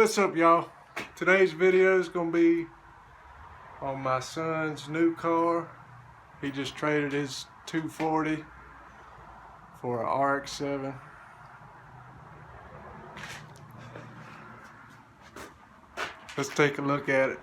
What's up, y'all? Today's video is gonna be on my son's new car. He just traded his 240 for a rx7. Let's take a look at it.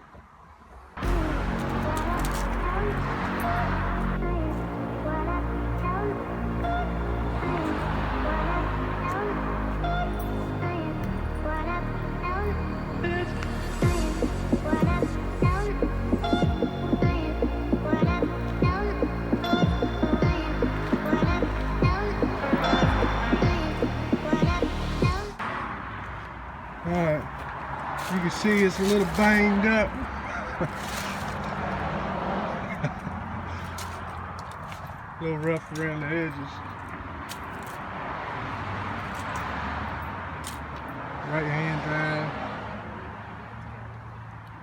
Alright, you can see it's a little banged up. A little rough around the edges. Right hand drive.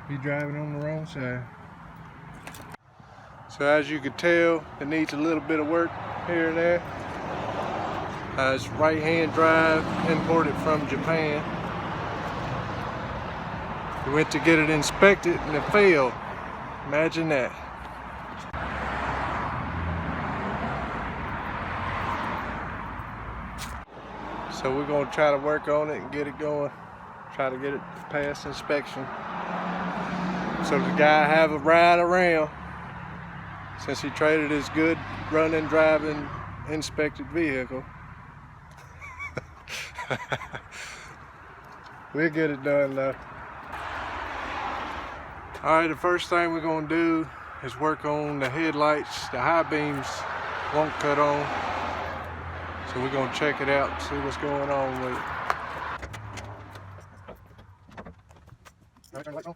Be driving on the wrong side. So as you can tell, it needs a little bit of work here and there. It's right hand drive, imported from Japan. We went to get it inspected and it failed. Imagine that. So we're going to try to work on it and get it going. Try to get it past inspection. So the guy have a ride around since he traded his good running, driving, inspected vehicle. We'll get it done though. Alright, the first thing we're going to do is work on the headlights. The high beams won't cut on. So we're going to check it out and see what's going on with it. Alright, turn the lights on.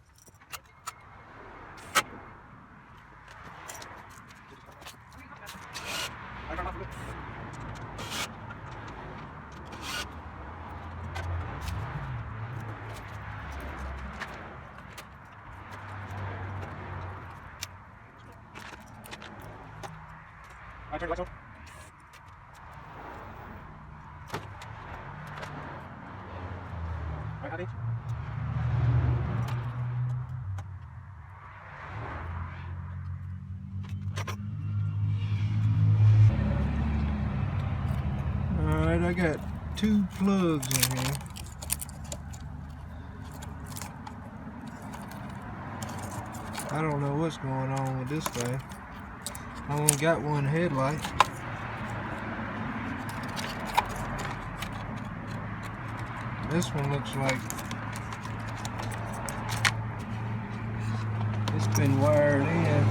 I turn the lights on. Right, Abby? Alright, I got two plugs in here. I don't know what's going on with this thing. I only got one headlight. This one looks like it's been wired in.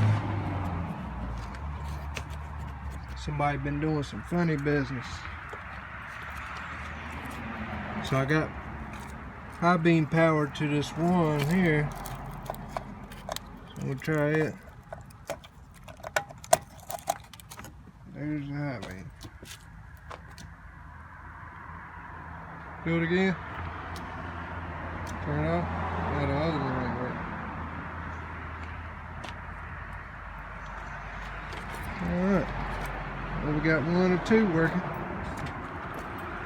Somebody been doing some funny business. So I got high beam power to this one here. So we'll try it. There's the high beam. Do it again. Turn it off. Yeah, the other one ain't working. Alright. Well, we got one or two working.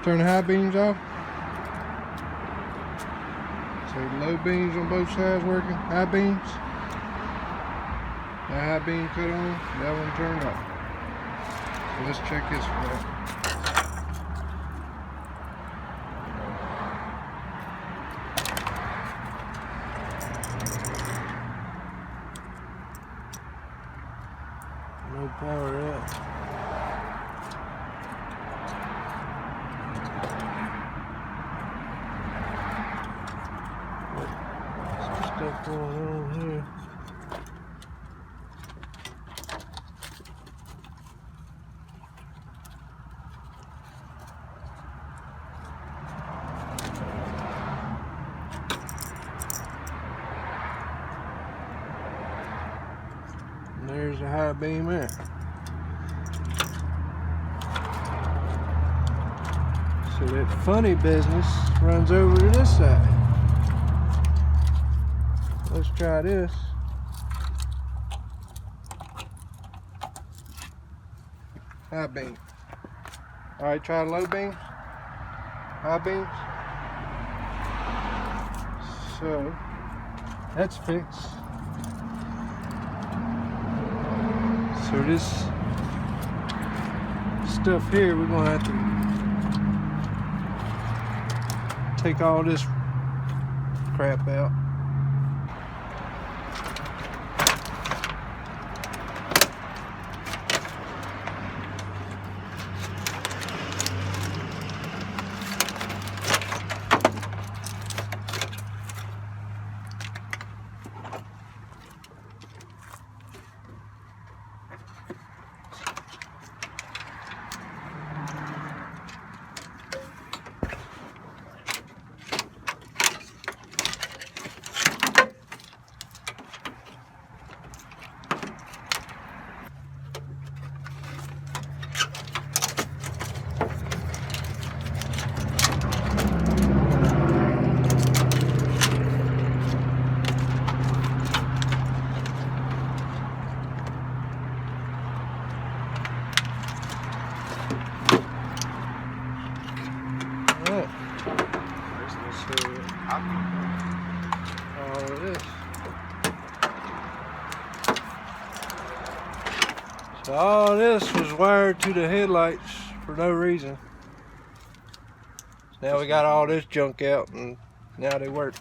Turn the high beams off. So the low beams on both sides working. High beams. The high beam cut on. That one turned off. So let's check this one out. No power yet. Some stuff going on here. There's the high beam there. So that funny business runs over to this side. Let's try this. High beam. Alright, try low beams. High beams. So that's fixed. So this stuff here, we're gonna have to take all this crap out. All of this. So all this was wired to the headlights for no reason. So now we got all this junk out and now they work.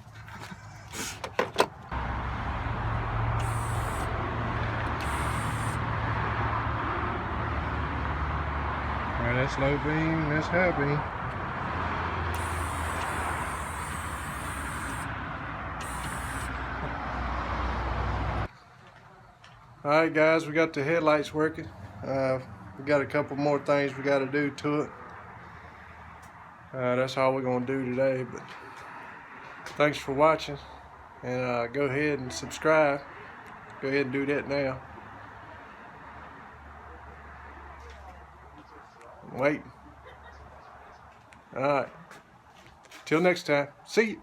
Alright, that's low beam, that's high beam. Alright guys, we got the headlights working. We got a couple more things we got to do to it. That's all we're going to do today. But thanks for watching. And go ahead and subscribe. Go ahead and do that now. I'm waiting. Alright. Till next time. See you.